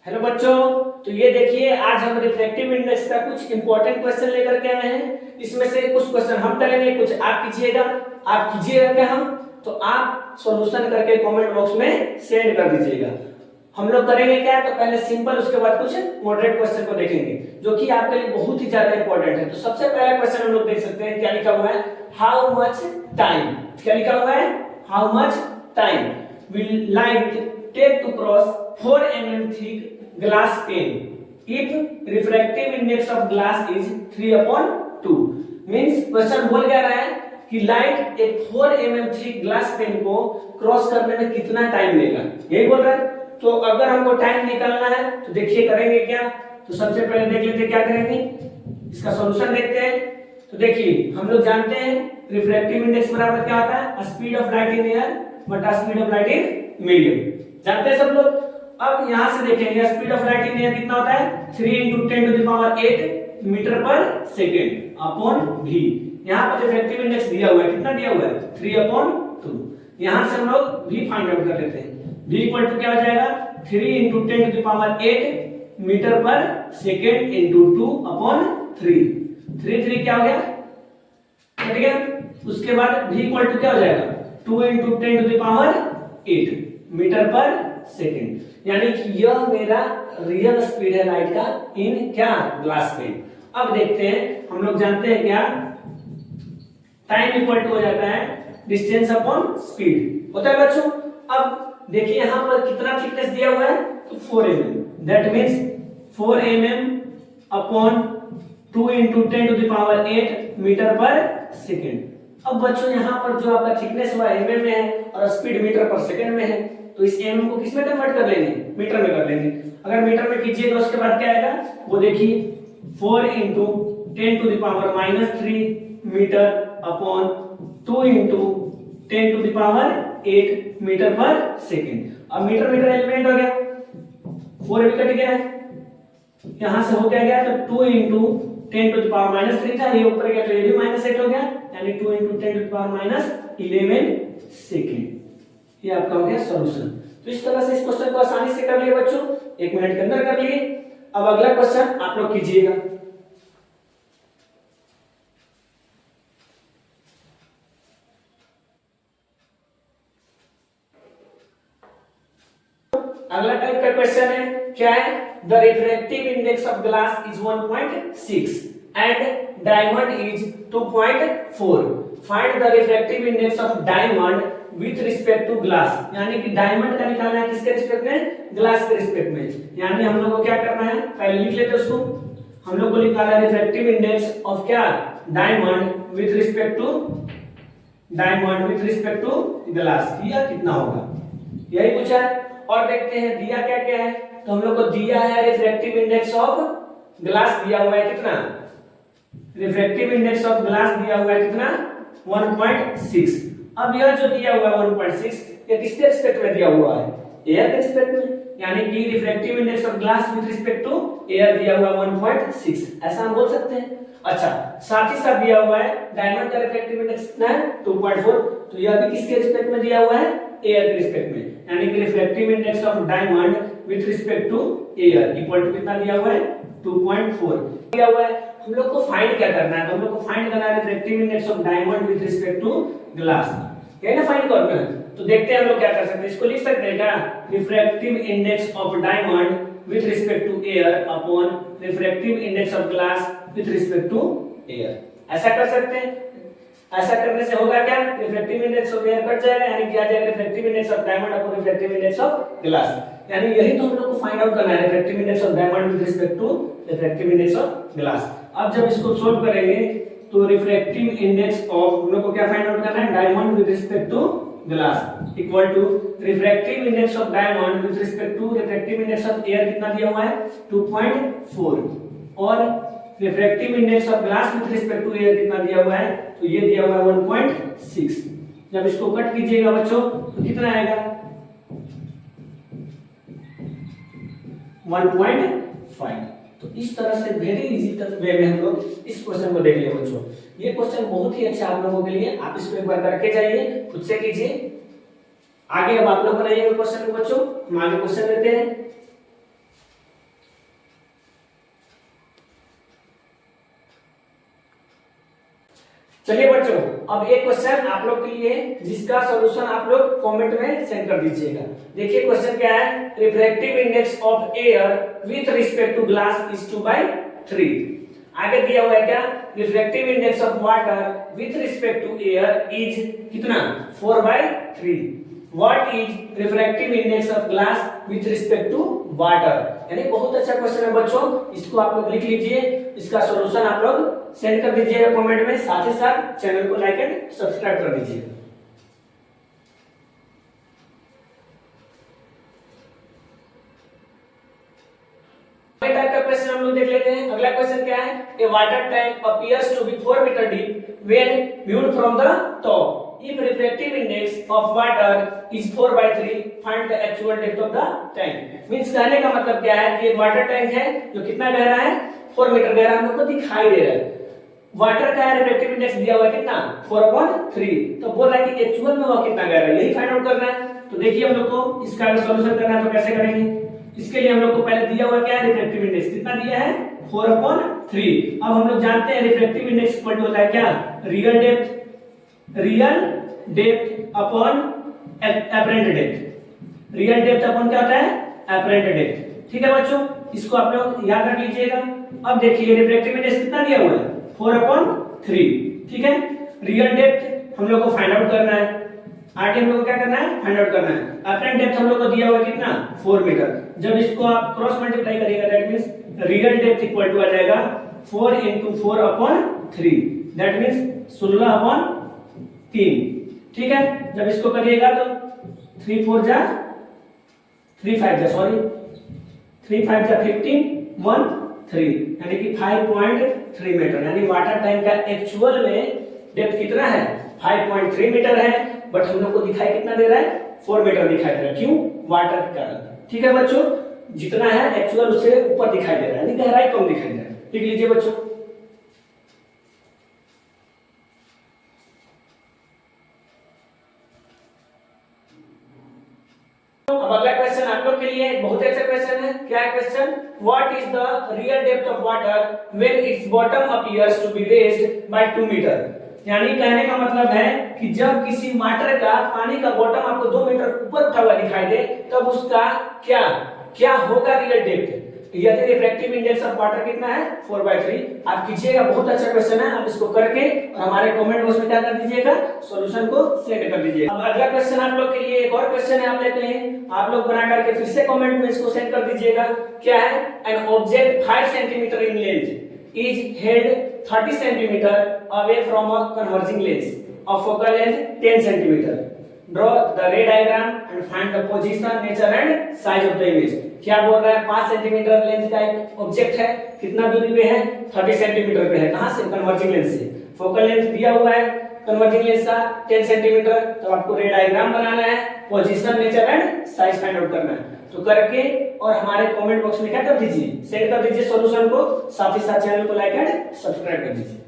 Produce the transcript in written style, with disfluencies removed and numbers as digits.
Hello बच्चों, तो ये देखिए आज हम रिफ्रैक्टिव इंडेक्स का कुछ इंपॉर्टेंट क्वेश्चन लेकर के आए हैं। इसमें से कुछ क्वेश्चन हम करेंगे, कुछ आप कीजिएगा। आप कीजिएगा क्या हम, तो आप सॉल्यूशन करके कमेंट बॉक्स में सेंड कर दीजिएगा। हम लोग करेंगे क्या, तो पहले सिंपल, उसके बाद कुछ मॉडरेट क्वेश्चन को देखेंगे जो कि आपके लिए बहुत ही ज्यादा इंपॉर्टेंट है। तो सबसे पहला क्वेश्चन हम लोग देख सकते हैं, क्या लिखा हुआ है, हाउ मच टाइम। क्या लिखा हुआ है, how much time will light take to cross 4 mm thick glass pane if refractive index of glass is 3/2। Means question बोल क्या रहा है कि लाइट एक 4 mm थिक ग्लास पेन को क्रॉस करने में कितना टाइम लेगा, यही बोल रहा है। तो अगर हमको टाइम निकालना है तो देखिए करेंगे क्या, तो सबसे पहले देख लेते हैं क्या करेंगे, इसका सॉल्यूशन देखते हैं। तो देखिए हम लोग जानते हैं रिफ्रैक्टिव इंडेक्स बराबर क्या होता है, speed of light in air बटा speed of light in medium, जानते हैं सब लोग। अब यहां से देखेंगे speed of light in air कितना होता है, 3 × 10⁸ metre per second upon v। यहां पर रिफ्रैक्टिव इंडेक्स दिया हुआ है, कितना दिया हुआ है, 3/2। यहां से हम लोग v फाइंड आउट कर लेते हैं। v इक्वल टू क्या हो जाएगा, 3 × 10⁸ मीटर पर सेकेंड इंटू 2/3। 3 क्या हो गया, कट गया। उसके बाद v इक्वल टू क्या हो जाएगा, 2 × 10⁸ मीटर पर सेकेंड, यानी कि यह मेरा रियल स्पीड है लाइट का इन क्या, ग्लास पेन। अब देखते हैं, हम लोग जानते हैं क्या, टाइम इक्वल टू हो जाता है डिस्टेंस अपॉन स्पीड, होता है बच्चों। अब देखिए यहां पर कितना थिकनेस दिया हुआ है, तो 4 mm, that means 4 mm upon 2 × 10⁸ metre per second. अब बच्चों यहाँ पर जो आपका थिकनेस हुआ mm में है और स्पीड मीटर पर सेकेंड में है, तो इस mm को किस में कन्वर्ट कर लेंगे, मीटर में कर लेंगे। अगर मीटर में कीजिए तो उसके बाद क्या आएगा, वो देखिए 4 × 10⁻³ metre upon 2 × 10⁸ metre per second. अब मीटर मीटर एलिमिनेट हो गया, 4 भी कट गया है, यहां से हो क्या गया, तो 2 × 10⁻³ था, ये ऊपर गया तो ये भी -8 हो गया, यानी 2 × 10⁻11 सेकेंड। ये आपका हो गया सॉल्यूशन। तो इस तरह से इस क्वेश्चन को आसानी से कर लिए बच्चों, 1 मिनट के अंदर कर लिए। अब अगला क्वेश्चन आप लोग कीजिएगा। अगला टाइप का क्वेश्चन है, क्या है, the refractive index of glass is 1.6 and diamond is 2.4। Find the refractive index of diamond with respect to glass. यानी कि डायमंड का निकालना है किसके रिस्पेक्ट में, ग्लास के रिस्पेक्ट में। यानी हम लोग को क्या करना है, पहले लिख लेते हैं उसको। हम लोग को निकालना है रिफ्रैक्टिव इंडेक्स ऑफ क्या, diamond with respect to glass, यह कितना होगा, यही पूछा है। और देखते हैं दिया क्या क्या है, तो हम लोग को दिया है रिफ्रैक्टिव इंडेक्स ऑफ ग्लास दिया हुआ है कितना, रिफ्रैक्टिव इंडेक्स ऑफ ग्लास दिया हुआ है कितना, 1.6। अब यह जो दिया हुआ है 1.6, ये किसके रिस्पेक्ट में दिया हुआ है, एयर के रिस्पेक्ट में, यानी कि refractive index of glass with respect to air दिया हुआ है 1.6, ऐसा हम बोल सकते हैं। अच्छा, साथ ही साथ दिया हुआ है डायमंड का रिफ्रैक्टिव इंडेक्स कितना है, 2.4, तो यह भी किसके रिस्पेक्ट में दिया हुआ है, एयर के रिस्पेक्ट में, यानी कि refractive index of diamond with respect to air equal to कितना दिया हुआ है, 2.4 दिया हुआ है। हम लोग को फाइंड क्या करना है, तो हम लोग को फाइंड करना है refractive index of diamond with respect to glass, ये ना फाइंड करना है। तो देखते हैं हम लोग क्या कर सकते हैं, इसको लिख सकते हैं क्या, refractive index of diamond with respect to air upon refractive index of glass with respect to air, ऐसा कर सकते हैं। ऐसा करने से होगा क्या, refractive index of air cut जाएगा, यानी कि आ जाएगा refractive index of diamond upon refractive index of glass, यानी यही तो हम लोग को फाइंड आउट करना है, refractive index of diamond with respect to refractive index of glass. अब जब इसको सोल्व करेंगे तो रिफ्रैक्टिव इंडेक्स ऑफ, हम लोग को क्या फाइंड आउट करना है, diamond with respect to glass equal to refractive index of diamond with respect to refractive index of air कितना दिया हुआ है, 2.4, और refractive index of glass with respect to air कितना दिया हुआ है, तो ये दिया हुआ है 1.6। जब इसको कट कीजिएगा बच्चों तो कितना आएगा, 1.5। तो इस तरह से वेरी इजी वे में हम लोग इस क्वेश्चन को देख लिए बच्चों। ये क्वेश्चन बहुत ही अच्छा आप लोगों के लिए, आप इसको एक बार करके जाइए, खुद से कीजिए। आगे अब आप लोग बनाइए क्वेश्चन को बच्चों, हम आगे क्वेश्चन लेते हैं। चलिए बच्चों, अब एक क्वेश्चन आप लोग के लिए जिसका सॉल्यूशन आप लोग कमेंट में सेंड कर दीजिएगा। देखिए क्वेश्चन क्या है, refractive index of air with respect to glass is 2/3। आगे दिया हुआ है क्या, refractive index of water with respect to air is कितना, 4/3। What is refractive index of glass with respect to water. यानी बहुत अच्छा क्वेश्चन है बच्चों, इसको आप लोग लिख लीजिए, इसका सॉल्यूशन आप लोग सेंड कर दीजिएगा कमेंट में, साथ ही साथ चैनल को लाइक एंड सब्सक्राइब कर दीजिएगा। टाइप का क्वेश्चन हम लोग देख लेते हैं। अगला क्वेश्चन क्या है, a water tank appears to be 4 metre deep when viewed from the top. If refractive index of water is 4/3, find the actual depth of the tank। Means कहने का मतलब क्या है कि एक वाटर टैंक है जो कितना गहरा है, 4 मीटर गहरा हम लोग को दिखाई दे रहा है। वाटर का रिफ्रैक्टिव इंडेक्स दिया हुआ है कितना, 4/3। तो बोल रहा है कि एक्चुअल में वो कितना गहरा है, यही फाइंड आउट करना है। तो देखिए हम लोग को इसका सॉल्यूशन करना है तो कैसे करेंगे। इसके लिए हम लोग को पहले दिया हुआ क्या है, रिफ्रैक्टिव इंडेक्स कितना दिया है, 4/3। अब हम लोग जानते हैं रिफ्रैक्टिव इंडेक्स इक्वल टू होता है क्या, real depth upon apparent depth. Real depth upon क्या होता है, एपरेंट डेप्थ। ठीक है बच्चों, इसको आप लोग याद रख लीजिएगा। अब देखिए रिफ्रैक्टिव इंडेक्स कितना दिया हुआ है, 4/3। ठीक है, रियल डेप्थ हम लोग को फाइंड आउट करना है, आगे हम लोग को क्या करना है, फाइंड आउट करना है। एपरेंट डेप्थ हम लोग को दिया हुआ है कितना, 4 मीटर। जब इसको आप क्रॉस मल्टीप्लाई करिएगा that means real depth equal to आ जाएगा 4 × 4/3, दैट मींस 16/3। ठीक है, जब इसको करिएगा तो 3 4 जा 3 5 जा सॉरी 3 5 जा 15 1 3, यानी कि 5.3 मीटर। यानी वाटर टैंक का एक्चुअल में डेप्थ कितना है, 5.3 मीटर है, बट हम लोग को दिखाई कितना दे रहा है, 4 मीटर दिखाई दे रहा है। क्यों, वाटर के कारण। ठीक है बच्चों, जितना है एक्चुअल उससे ऊपर दिखाई दे रहा है, यानी गहराई कम दिखाई दे रहा है। लिख लीजिए बच्चों। अब अगला क्वेश्चन आप लोग के लिए बहुत अच्छा क्वेश्चन है। क्या है question, what is the real depth of water when it's bottom appears to be raised by 2 metre. यानी कहने का मतलब है कि जब किसी वाटर का, पानी का बॉटम आपको 2 मीटर ऊपर उठा हुआ दिखाई दे तब उसका क्या होगा रियल डेप्थ। यदि रिफ्रैक्टिव इंडेक्स ऑफ वाटर कितना है, 4/3। आप कीजिएगा, बहुत अच्छा क्वेश्चन है। आप इसको करके और हमारे कमेंट बॉक्स में क्या कर दीजिएगा, सॉल्यूशन को सेंड कर दीजिएगा। अब अगला क्वेश्चन आप लोग के लिए एक और क्वेश्चन है, आप लेते हैं, आप लोग बना करके फिर से कमेंट में इसको सेंड कर दीजिएगा। क्या है, an object 5 centimetre in length is held 30 centimetre away from a converging lens of focal length 10 centimetre. Draw the रे diagram and find the position, nature and size of the image. क्या बोल रहा है, 5 centimetre length का एक object है, कितना दूरी पे है, 30 सेंटीमीटर पे है। कहां से, कन्वर्जिंग लेंस से। फोकल लेंथ दिया हुआ है कन्वर्जिंग लेंस का 10 सेंटीमीटर। तो आपको रे डायग्राम बनाना है, position, nature and size find out करना है। तो करके और हमारे कमेंट बॉक्स में क्या कर दीजिए, सेंड कर दीजिए सॉल्यूशन को, साथ ही साथ चैनल को लाइक एंड सब्सक्राइब कर दीजिए।